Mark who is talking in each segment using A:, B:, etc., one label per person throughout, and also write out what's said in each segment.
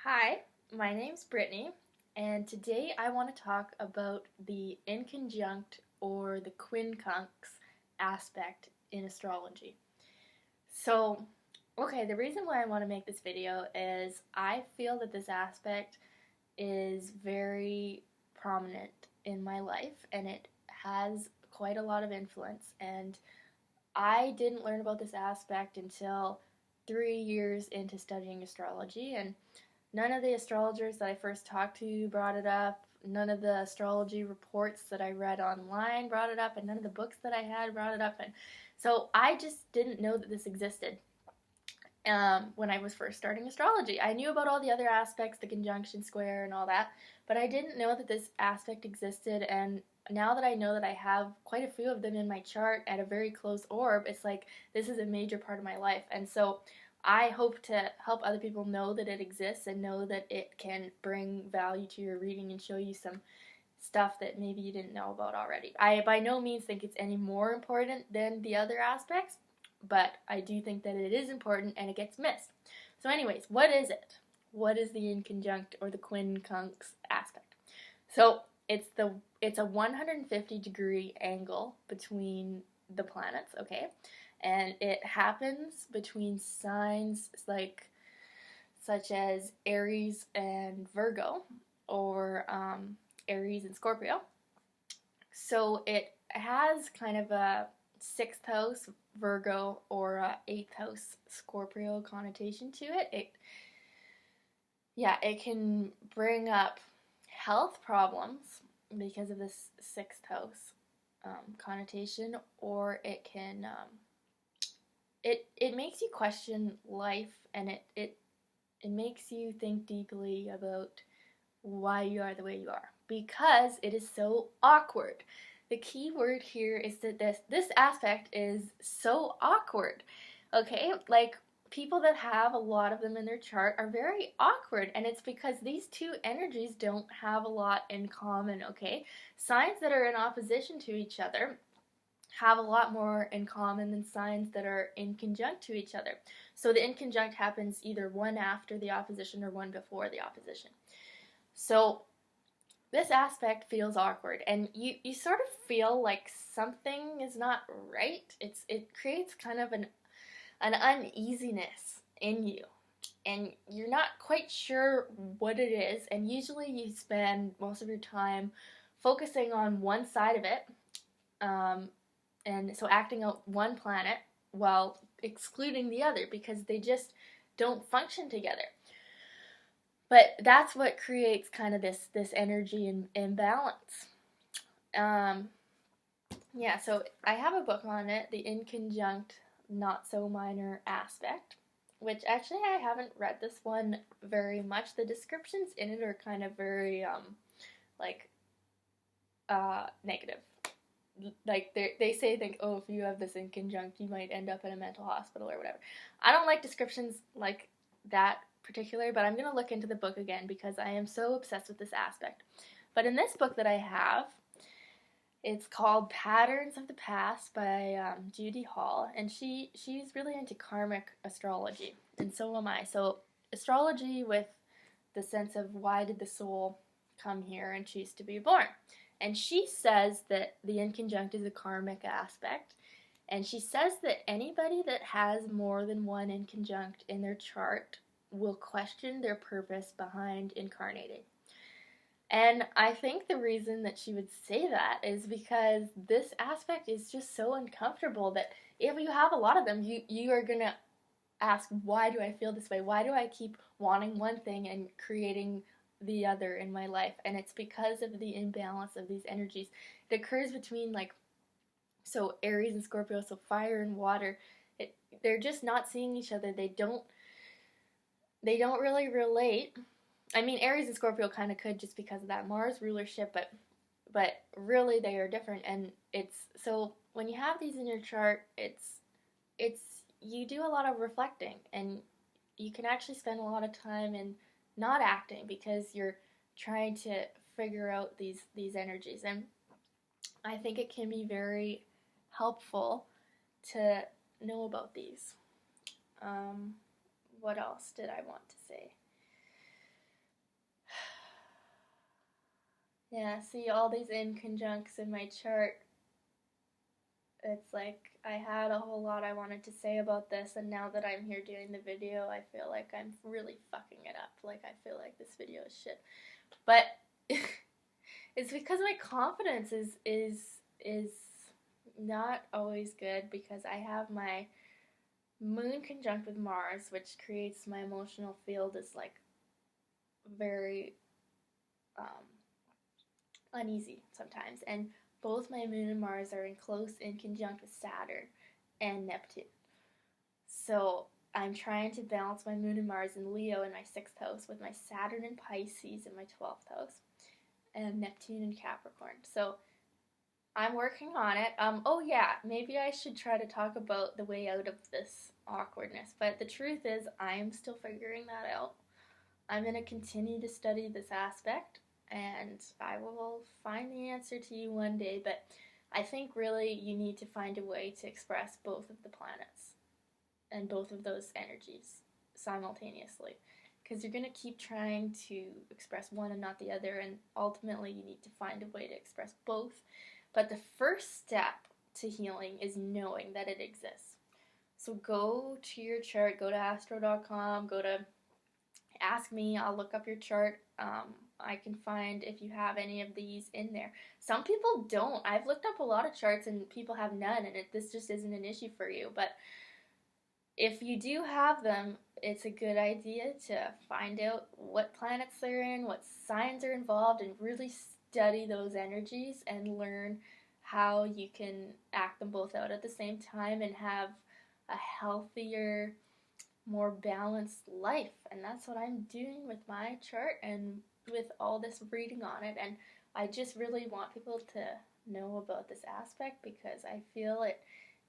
A: Hi, my name's Brittany, and today I want to talk about the inconjunct or the quincunx aspect in astrology. So, the reason why I want to make this video is I feel that this aspect is very prominent in my life and it has quite a lot of influence. And I didn't learn about this aspect until 3 years into studying astrology, and none of the astrologers that I first talked to brought it up. None of the astrology reports that I read online brought it up, and none of the books that I had brought it up. And so I just didn't know that this existed when I was first starting astrology. I knew about all the other aspects, the conjunction square and all that, but I didn't know that this aspect existed. And now that I know that I have quite a few of them in my chart at a very close orb, it's like this is a major part of my life. And so I hope to help other people know that it exists and know that it can bring value to your reading and show you some stuff that maybe you didn't know about already. I by no means think it's any more important than the other aspects, but I do think that it is important and it gets missed. So anyways, what is it? What is the inconjunct or the quincunx aspect? So it's a 150-degree angle between the planets, okay? And it happens between signs such as Aries and Virgo, or Aries and Scorpio. So it has kind of a sixth house Virgo or a eighth house Scorpio connotation to it. It can bring up health problems because of this sixth house connotation, or it can it makes you question life, and it makes you think deeply about why you are the way you are, because it is so awkward. The key word here is that this aspect is so awkward. Okay? Like, people that have a lot of them in their chart are very awkward, and it's because these two energies don't have a lot in common, okay? Signs that are in opposition to each other have a lot more in common than signs that are inconjunct to each other. So the inconjunct happens either one after the opposition or one before the opposition. So this aspect feels awkward, and you sort of feel like something is not right. It creates kind of an uneasiness in you, and you're not quite sure what it is, and usually you spend most of your time focusing on one side of it, and so acting out one planet while excluding the other, because they just don't function together. But that's what creates kind of this energy imbalance. So I have a book on it, The Inconjunct Not So Minor Aspect, which actually I haven't read this one very much. The descriptions in it are kind of very negative. Like they say, oh, if you have this inconjunct, you might end up in a mental hospital or whatever. I don't like descriptions like that particular, but I'm going to look into the book again because I am so obsessed with this aspect. But in this book that I have, it's called Patterns of the Past by Judy Hall, and she's really into karmic astrology, and so am I. So astrology with the sense of why did the soul come here and choose to be born. And she says that the inconjunct is a karmic aspect, and she says that anybody that has more than one inconjunct in their chart will question their purpose behind incarnating. And I think the reason that she would say that is because this aspect is just so uncomfortable that if you have a lot of them, you are going to ask, why do I feel this way? Why do I keep wanting one thing and creating the other in my life? And it's because of the imbalance of these energies. It occurs between so Aries and Scorpio, so fire and water. They're just not seeing each other. They don't really relate. I mean, Aries and Scorpio kind of could, just because of that Mars rulership, but really they are different. And it's so when you have these in your chart, it's you do a lot of reflecting, and you can actually spend a lot of time in not acting because you're trying to figure out these energies. And I think it can be very helpful to know about these. What else did I want to say? Yeah, see all these inconjuncts in my chart. It's like I had a whole lot I wanted to say about this, and now that I'm here doing the video, I feel like I'm really fucking it up. Like, I feel like this video is shit. But it's because my confidence is not always good, because I have my moon conjunct with Mars, which creates my emotional field is like very um, uneasy sometimes, and both my moon and Mars are in close in conjunct with Saturn and Neptune. So I'm trying to balance my moon and Mars in Leo in my 6th house with my Saturn in Pisces in my 12th house and Neptune in Capricorn. So I'm working on it. Oh yeah, maybe I should try to talk about the way out of this awkwardness, but the truth is I'm still figuring that out. I'm going to continue to study this aspect, and I will find the answer to you one day, but I think really you need to find a way to express both of the planets and both of those energies simultaneously, because you're going to keep trying to express one and not the other, and ultimately you need to find a way to express both. But the first step to healing is knowing that it exists. So go to your chart, go to astro.com, go to ask me, I'll look up your chart. I can find if you have any of these in there. Some people don't. I've looked up a lot of charts and people have none, and this just isn't an issue for you. But if you do have them, it's a good idea to find out what planets they're in, what signs are involved, and really study those energies and learn how you can act them both out at the same time and have a healthier, more balanced life. And that's what I'm doing with my chart and with all this reading on it. And I just really want people to know about this aspect, because I feel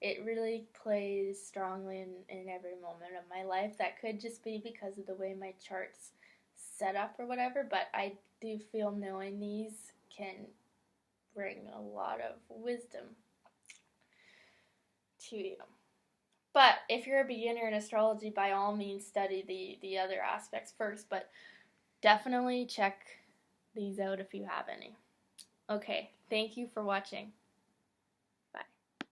A: it really plays strongly in every moment of my life. That could just be because of the way my chart's set up or whatever, but I do feel knowing these can bring a lot of wisdom to you. But if you're a beginner in astrology, by all means study the other aspects first, but definitely check these out if you have any. Okay, thank you for watching.